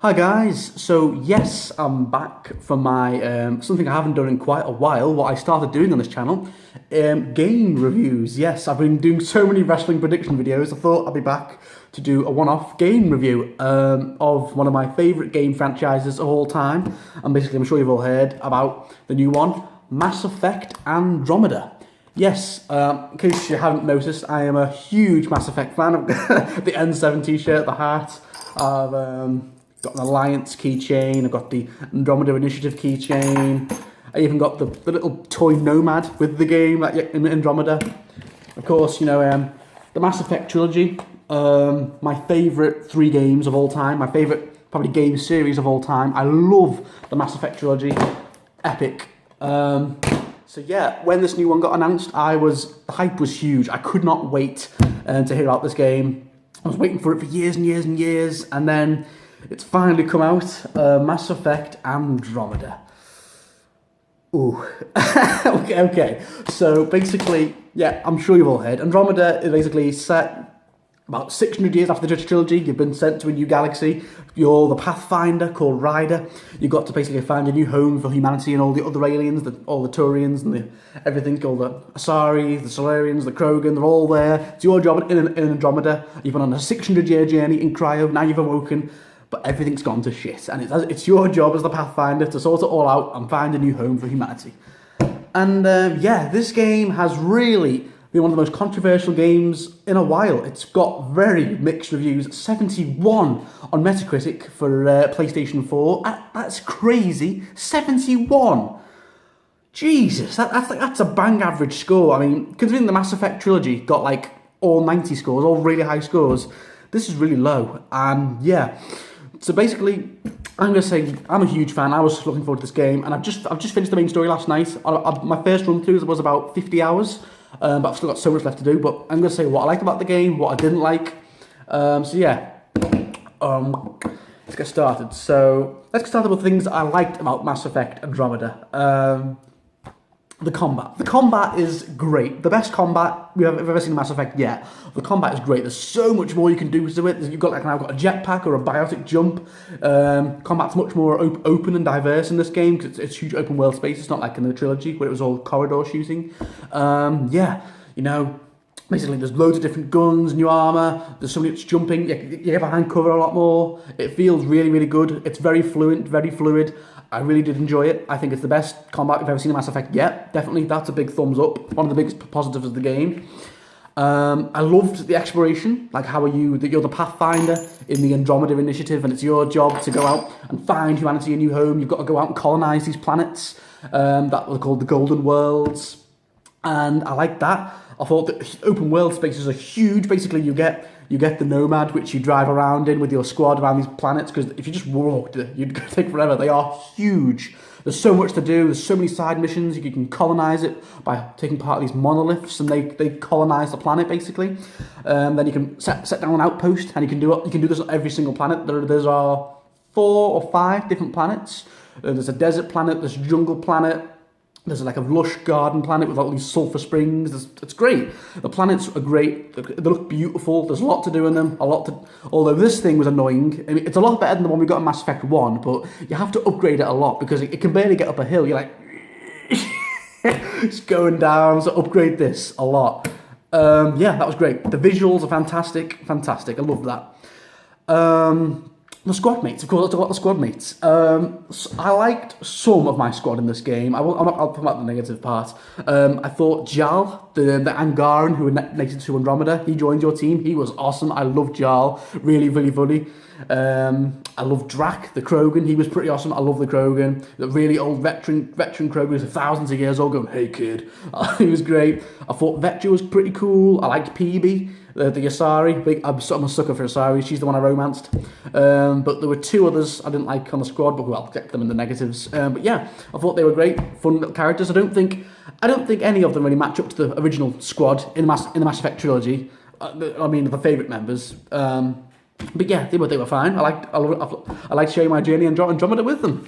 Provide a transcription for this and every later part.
Hi guys, so yes, I'm back for my, something I haven't done in quite a while, what I started doing on this channel, game reviews. Yes, I've been doing so many wrestling prediction videos, I thought I'd be back to do a one-off game review of one of my favourite game franchises of all time, and basically I'm sure you've all heard about the new one, Mass Effect Andromeda. Yes, in case you haven't noticed, I am a huge Mass Effect fan. I've got the N7 t-shirt, the hat, I've got an Alliance keychain, I've got the Andromeda Initiative keychain, I even got the little toy Nomad with the game, like in Andromeda. Of course, you know, the Mass Effect trilogy, my favourite 3 games of all time, my favourite probably game series of all time. I love the Mass Effect trilogy, epic. So yeah, when this new one got announced, the hype was huge. I could not wait to hear about this game. I was waiting for it for years and years and years, and then it's finally come out, Mass Effect Andromeda. Ooh, okay. So basically, yeah, I'm sure you've all heard. Andromeda is basically set about 600 years after the trilogy. You've been sent to a new galaxy. You're the Pathfinder called Ryder. You've got to basically find a new home for humanity and all the other aliens, all the Turians and everything, all the Asari, the Solarians, the Krogan, they're all there. It's your job in Andromeda. You've been on a 600-year journey in Cryo. Now you've awoken, but everything's gone to shit. And it's your job as the Pathfinder to sort it all out and find a new home for humanity. And yeah, this game has really been one of the most controversial games in a while. It's got very mixed reviews. 71 on Metacritic for PlayStation 4. That's crazy. 71. Jesus, that's a bang average score. I mean, considering the Mass Effect trilogy got like all 90 scores, all really high scores, this is really low. And yeah, so basically, I'm going to say I'm a huge fan. I was looking forward to this game, and I've just finished the main story last night. My first run through was about 50 hours. But I've still got so much left to do. But I'm going to say what I liked about the game, what I didn't like. So yeah, let's get started. So let's get started with things I liked about Mass Effect Andromeda. The combat. The combat is great. The best combat we've ever seen in Mass Effect yet. The combat is great. There's so much more you can do to it. You've got now got a jetpack or a biotic jump. Combat's much more open and diverse in this game because it's huge open world space. It's not like in the trilogy where it was all corridor shooting. Yeah, you know, basically there's loads of different guns, new armor. There's so much jumping. You get behind cover a lot more. It feels really, really good. It's very fluent, very fluid. I really did enjoy it. I think it's the best combat we've ever seen in Mass Effect yet. Definitely, that's a big thumbs up. One of the biggest positives of the game. I loved the exploration. Like, how are you? That you're the Pathfinder in the Andromeda Initiative, and it's your job to go out and find humanity a new home. You've got to go out and colonize these planets that were called the Golden Worlds. And I like that. I thought that open world spaces are huge. Basically, you get the Nomad, which you drive around in with your squad around these planets, because if you just walked, you'd take forever. They are huge. There's so much to do. There's so many side missions. You can colonize it by taking part of these monoliths, and they colonize the planet basically. Then you can set down an outpost, and you can do this on every single planet. There are 4 or 5 different planets. There's a desert planet. There's a jungle planet. There's like a lush garden planet with all these sulfur springs. It's great. The planets are great. They look beautiful. There's a lot to do in them. Although this thing was annoying. I mean, it's a lot better than the one we got in Mass Effect 1, but you have to upgrade it a lot because it can barely get up a hill. You're like, it's going down, so upgrade this a lot. Yeah, that was great. The visuals are fantastic. Fantastic. I love that. The squad mates, of course, let's talk about the squad mates. I liked some of my squad in this game. I'll put out the negative part. I thought Jal, the Angaran who related to Andromeda, he joined your team. He was awesome. I loved Jal. Really, really funny. I love Drac, the Krogan. He was pretty awesome. I love the Krogan. The really old veteran Krogan who's thousands of years old going, hey kid. He was great. I thought Vector was pretty cool. I liked Peebe. The Asari, I'm a sucker for Asari, she's the one I romanced. But there were 2 others I didn't like on the squad, but I'll get them in the negatives. But yeah, I thought they were great, fun little characters. I don't think any of them really match up to the original squad in the Mass Effect trilogy. I mean, the favourite members. But yeah, they were fine. I liked sharing my journey in Andromeda with them.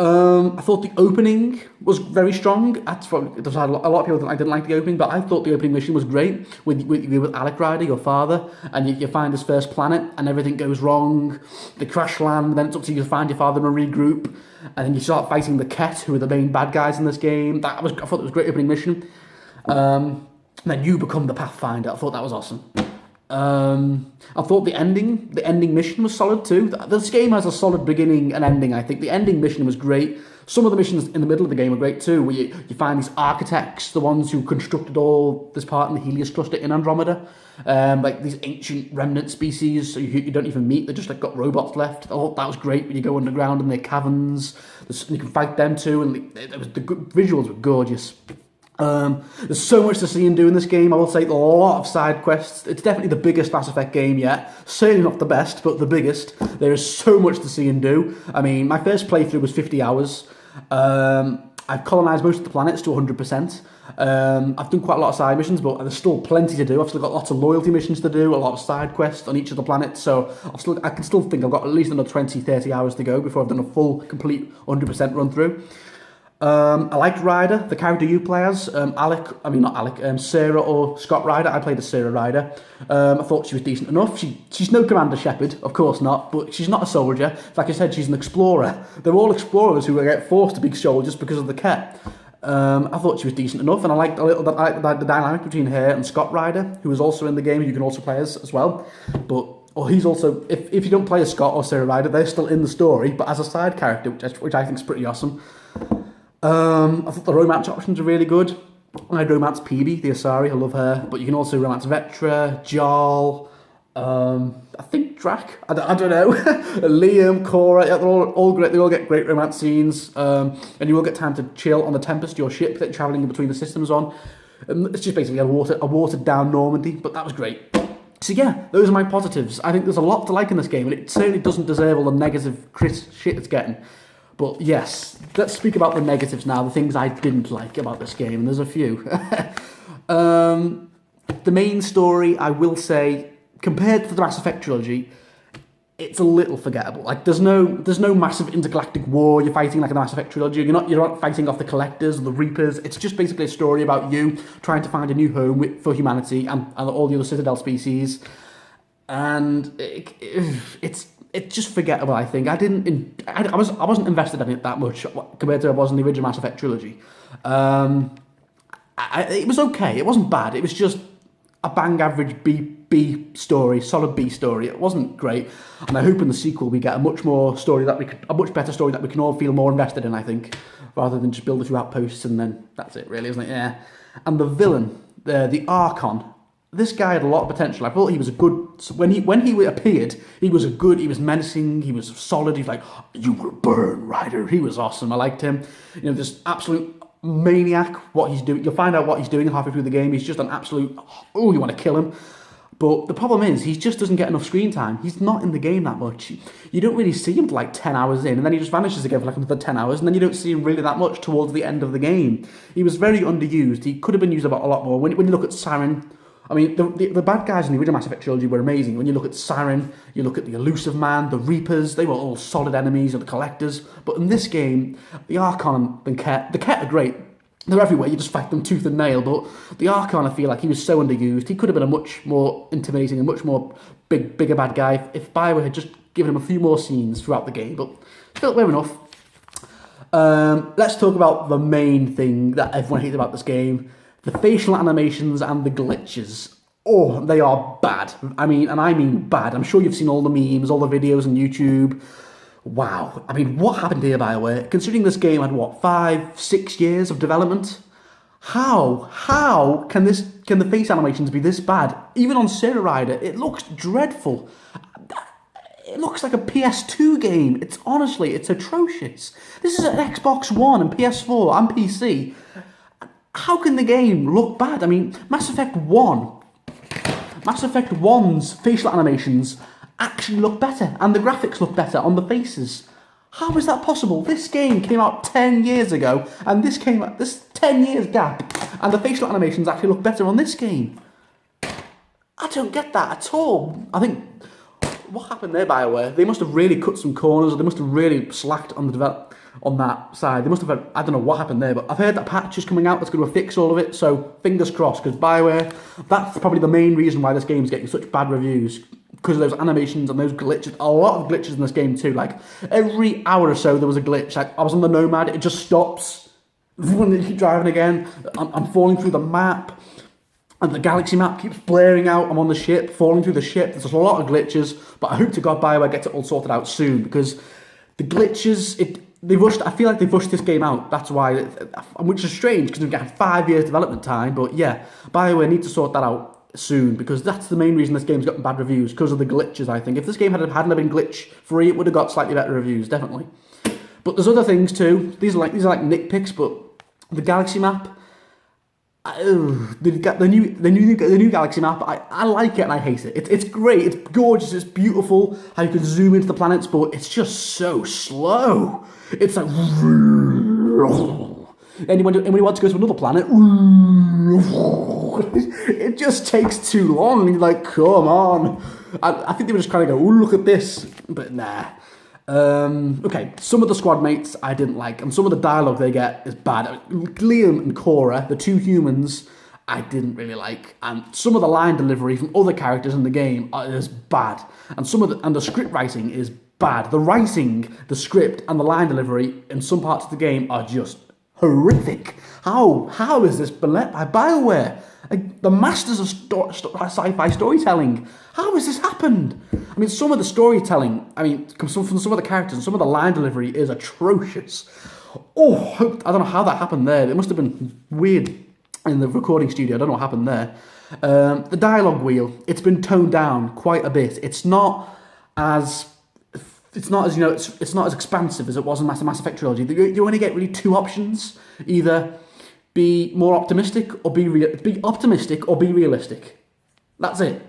I thought the opening was very strong. There's a lot of people that didn't like the opening, but I thought the opening mission was great. With Alec Ryder, your father, and you find his first planet, and everything goes wrong. They crash land, then it's up to you to find your father and regroup, and then you start fighting the Ket, who are the main bad guys in this game. I thought it was a great opening mission. And then you become the Pathfinder. I thought that was awesome. I thought the ending mission was solid too. This game has a solid beginning and ending. I think the ending mission was great. Some of the missions in the middle of the game are great too, where you find these architects, the ones who constructed all this part in the Helios cluster in Andromeda, like these ancient remnant species, so you don't even meet. They just like got robots left. I thought that was great when you go underground in their caverns. You can fight them too, and the visuals were gorgeous. There's so much to see and do in this game. I will say a lot of side quests. It's definitely the biggest Mass Effect game yet. Certainly not the best, but the biggest. There is so much to see and do. I mean, my first playthrough was 50 hours. I've colonised most of the planets to 100%. I've done quite a lot of side missions, but there's still plenty to do. I've still got lots of loyalty missions to do, a lot of side quests on each of the planets, so I can still think I've got at least another 20, 30 hours to go before I've done a full, complete 100% run through. I liked Ryder, the character you play as. Sarah or Scott Ryder. I played as Sarah Ryder. I thought she was decent enough. She's no Commander Shepard, of course not, but she's not a soldier. Like I said, she's an explorer. They're all explorers who get forced to be soldiers because of the Ket. I thought she was decent enough, and I liked the dynamic between her and Scott Ryder, who is also in the game, who you can also play as well. He's also, if you don't play as Scott or Sarah Ryder, they're still in the story, but as a side character, which I think is pretty awesome. I thought the romance options were really good. I'd romance Peebee, the Asari, I love her. But you can also romance Vetra, Jarl, I think Drac, I don't know, Liam, Cora, they're all great. They all get great romance scenes. And you will get time to chill on the Tempest, your ship that you're travelling in between the systems on. It's just basically a watered down Normandy, but that was great. So yeah, those are my positives. I think there's a lot to like in this game, and it certainly doesn't deserve all the negative shit it's getting. But yes, let's speak about the negatives now, the things I didn't like about this game, and there's a few. The main story, I will say, compared to the Mass Effect trilogy, it's a little forgettable. Like, there's no massive intergalactic war you're fighting like in the Mass Effect trilogy. You're not fighting off the Collectors or the Reapers. It's just basically a story about you trying to find a new home for humanity and all the other Citadel species. And it's just forgettable, I think. I wasn't invested in it that much compared to I was in the original Mass Effect trilogy. It was okay. It wasn't bad. It was just a bang average B story, solid B story. It wasn't great, and I hope in the sequel we get a much better story that we can all feel more invested in. I think, rather than just build a few outposts and then that's it, really, isn't it? Yeah. And the villain, the Archon. This guy had a lot of potential. I thought he was a good... When he appeared, he was menacing, he was solid. He's like, you will burn, Ryder. He was awesome. I liked him. You know, this absolute maniac, what he's doing. You'll find out what he's doing halfway through the game. He's just an absolute... Oh, you want to kill him. But the problem is, he just doesn't get enough screen time. He's not in the game that much. You don't really see him for like 10 hours in, and then he just vanishes again for like another 10 hours, and then you don't see him really that much towards the end of the game. He was very underused. He could have been used a lot more. When you look at Saren... I mean, the bad guys in the original Mass Effect trilogy were amazing. When you look at Saren, you look at the Elusive Man, the Reapers, they were all solid enemies, and the Collectors. But in this game, the Archon and the Ket are great. They're everywhere, you just fight them tooth and nail. But the Archon, I feel like he was so underused. He could have been a much more intimidating and much more bigger bad guy if BioWare had just given him a few more scenes throughout the game. But still, fair enough. Let's talk about the main thing that everyone hates about this game. The facial animations and the glitches. Oh, they are bad. I mean bad. I'm sure you've seen all the memes, all the videos on YouTube. Wow. I mean, what happened here, BioWare? Considering this game had, 5-6 years of development? How can the face animations be this bad? Even on Sarah Ryder, it looks dreadful. It looks like a PS2 game. It's atrocious. This is an Xbox One and PS4 and PC. How can the game look bad? I mean, Mass Effect 1's facial animations actually look better, and the graphics look better on the faces. How is that possible? This game came out 10 years ago, and this 10 years gap, and the facial animations actually look better on this game. I don't get that at all. I think what happened there, BioWare? They must have really cut some corners, or they must have really slacked on that side. They must have I don't know what happened there, but I've heard that patch is coming out that's going to fix all of it, so fingers crossed, because BioWare, that's probably the main reason why this game's getting such bad reviews, because of those animations and those glitches. A lot of glitches in this game too, like every hour or so there was a glitch. Like I was on the Nomad, it just stops when you keep driving again. I'm falling through the map, and the galaxy map keeps blaring out. I'm on the ship, falling through the ship. There's a lot of glitches, but I hope to God BioWare gets it all sorted out soon, because the glitches, I feel like they rushed this game out. That's why, which is strange because we've got 5 years development time. But yeah, BioWare need to sort that out soon, because that's the main reason this game's gotten bad reviews, because of the glitches. I think if this game hadn't been glitch free, it would have got slightly better reviews, definitely. But there's other things too. These are like nitpicks, but the galaxy map. The new galaxy map, I like it and I hate it. It's great, it's gorgeous, it's beautiful how you can zoom into the planets, but it's just so slow. It's like, and when you want to go to another planet, it just takes too long. You're like, come on. I think they were just trying to go, oh, look at this, but nah. Okay, some of the squad mates I didn't like, and some of the dialogue they get is bad. Liam and Cora, the two humans, I didn't really like, and some of the line delivery from other characters in the game is bad, and the script writing is bad. The writing, the script, and the line delivery in some parts of the game are just horrific. How has this been let by BioWare? Like, the masters of sci-fi storytelling. How has this happened? I mean, some of the storytelling, from some of the characters and some of the line delivery is atrocious. Oh, I don't know how that happened there. It must have been weird in the recording studio. I don't know what happened there. The dialogue wheel, it's been toned down quite a bit. It's not as expansive as it was in Mass Effect trilogy. You only get really two options: either be more optimistic or be optimistic or be realistic. That's it.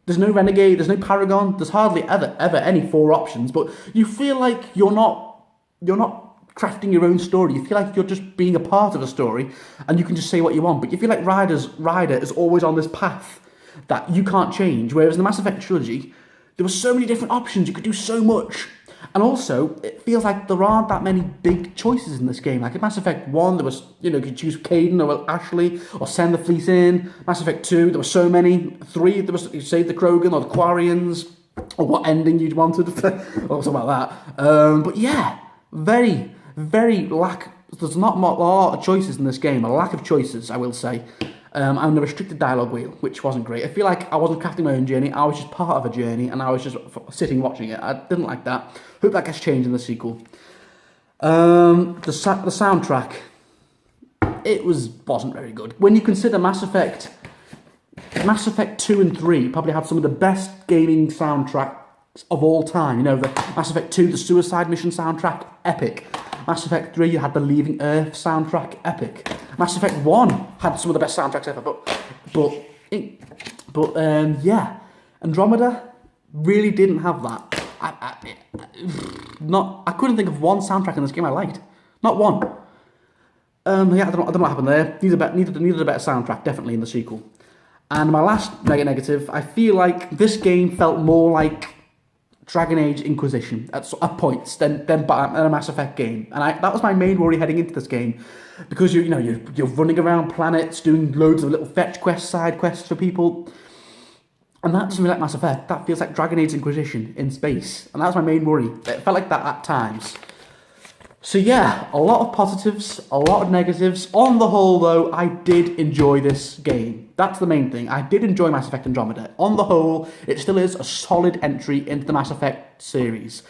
There's no renegade. There's no paragon. There's hardly ever any four options. But you feel like you're not crafting your own story. You feel like you're just being a part of a story, and you can just say what you want. But you feel like Ryder is always on this path that you can't change. Whereas in the Mass Effect trilogy, there were so many different options. You could do so much. And also, it feels like there aren't that many big choices in this game. Like in Mass Effect 1, there was, you could choose Caden or Ashley or send the fleet in. Mass Effect 2, there were so many. 3, there was, you save the Krogan or the Quarians, or what ending you'd wanted, or something like that. But yeah, very, very there's not a lot of choices in this game. A lack of choices, I will say. And the restricted dialogue wheel, which wasn't great. I feel like I wasn't crafting my own journey. I was just part of a journey, and I was just sitting watching it. I didn't like that. Hope that gets changed in the sequel. The soundtrack, it wasn't very good. When you consider Mass Effect 2 and 3 probably had some of the best gaming soundtracks of all time. The Mass Effect 2, the Suicide Mission soundtrack, epic. Mass Effect 3, you had the Leaving Earth soundtrack, epic. Mass Effect 1 had some of the best soundtracks ever, but Andromeda really didn't have that. I couldn't think of one soundtrack in this game I liked. Not one. I don't know what happened there. Needed a better soundtrack, definitely, in the sequel. And my last negative, I feel like this game felt more like Dragon Age Inquisition at points than a Mass Effect game, and that was my main worry heading into this game, because you're running around planets doing loads of little fetch quests, side quests for people, and that doesn't feel like Mass Effect. That feels like Dragon Age Inquisition in space, and that was my main worry. It felt like that at times. So yeah, a lot of positives, a lot of negatives. On the whole, though, I did enjoy this game. That's the main thing. I did enjoy Mass Effect Andromeda. On the whole, it still is a solid entry into the Mass Effect series.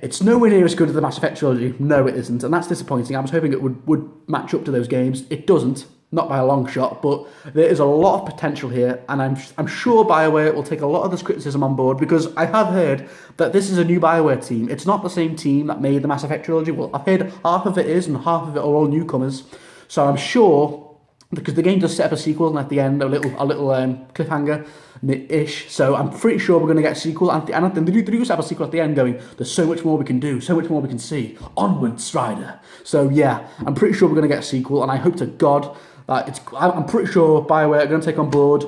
It's nowhere near as good as the Mass Effect trilogy. No, it isn't, and that's disappointing. I was hoping it would match up to those games. It doesn't, not by a long shot, but there is a lot of potential here, and I'm sure BioWare will take a lot of this criticism on board, because I have heard that this is a new BioWare team. It's not the same team that made the Mass Effect trilogy. Well, I've heard half of it is, and half of it are all newcomers. So I'm sure, because the game does set up a sequel, and at the end a little cliffhanger-ish. So I'm pretty sure we're going to get a sequel, and they do set up a sequel at the end, going, "There's so much more we can do, so much more we can see. Onwards, Strider." So yeah, I'm pretty sure we're going to get a sequel, and I hope to God that I'm pretty sure BioWare are going to take on board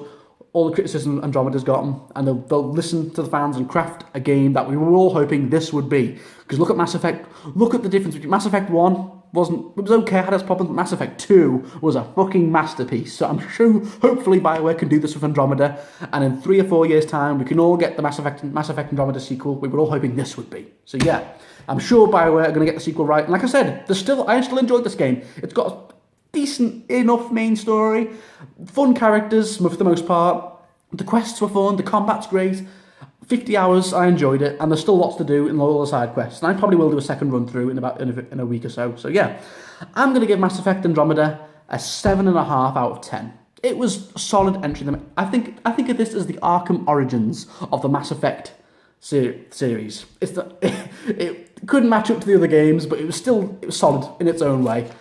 all the criticism Andromeda's gotten, and they'll listen to the fans and craft a game that we were all hoping this would be. Because look at Mass Effect, look at the difference between Mass Effect 1 it was okay, had its problems, but Mass Effect 2 was a fucking masterpiece. So I'm sure, hopefully BioWare can do this with Andromeda, and in 3 or 4 years' time, we can all get the Mass Effect Andromeda sequel we were all hoping this would be. So yeah, I'm sure BioWare are going to get the sequel right. And like I said, I still enjoyed this game. It's got a decent enough main story, fun characters for the most part. The quests were fun, the combat's great. 50 hours, I enjoyed it, and there's still lots to do in all the side quests. And I probably will do a second run through in a week or so. So yeah, I'm going to give Mass Effect Andromeda a 7.5 out of 10. It was a solid entry. I think of this as the Arkham Origins of the Mass Effect series. It couldn't match up to the other games, but it was solid in its own way.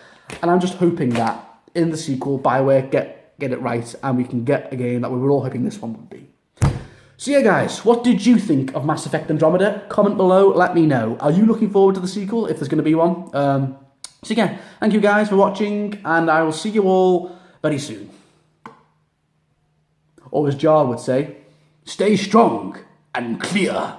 And I'm just hoping that in the sequel, BioWare get it right, and we can get a game that we were all hoping this one would be. So yeah, guys, what did you think of Mass Effect Andromeda? Comment below, let me know. Are you looking forward to the sequel, if there's going to be one? So yeah, thank you guys for watching, and I will see you all very soon. Or as Jar would say, stay strong and clear.